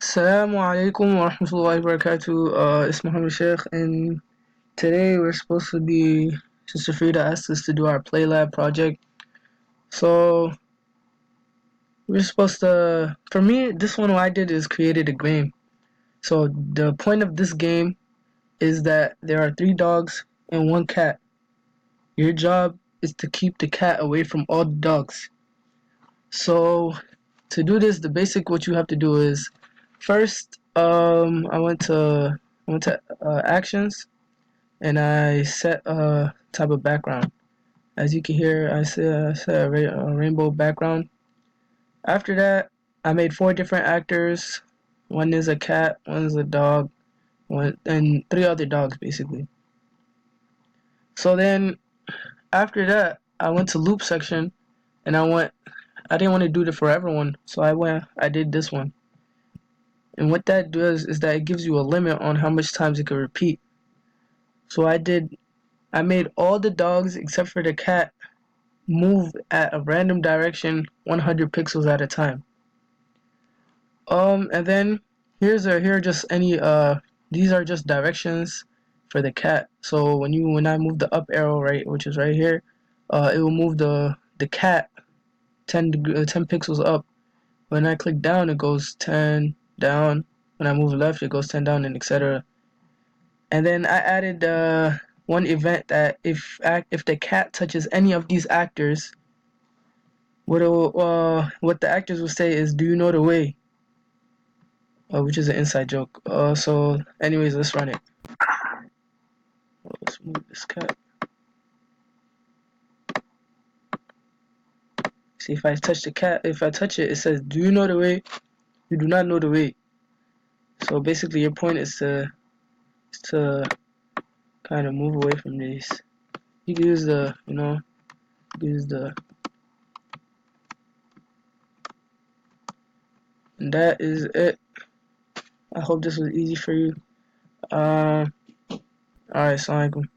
Assalamu alaikum wa rahmatullahi wa barakatuh. It's Muhammad Sheikh, and today we're supposed to be. Sister Frida asked us to do our Play Lab project. So, we're supposed to. For me, this one, what I did is created a game. So, the point of this game is that there are three dogs and one cat. Your job is to keep the cat away from all the dogs. So, to do this, the basic what you have to do is first, I went to actions and I set a type of background. As you can hear, I set a rainbow background. After that, I made four different actors. One is a cat, one is a dog, and three other dogs basically. So then after that, I went to loop section and I didn't want to do it for everyone, so I did this one. And what that does is that it gives you a limit on how much times it can repeat. So I made all the dogs except for the cat move at a random direction 100 pixels at a time. And then here are just any these are just directions for the cat. So when I move the up arrow right, which is right here, it will move the cat 10 pixels up. When I click down, it goes 10 down. When I move left, it goes 10 down, and etc. And then I added one event that if the cat touches any of these actors, what the actors will say is, "Do you know the way?" Which is an inside joke. So anyways, let's run it. Let's move this cat. See, if I touch the cat, if I touch it, it says, "Do you know the way?" You do not know the way. So basically, your point is to kind of move away from these. You can use the and that is it. I hope this was easy for you. Alright, assalamu alaikum.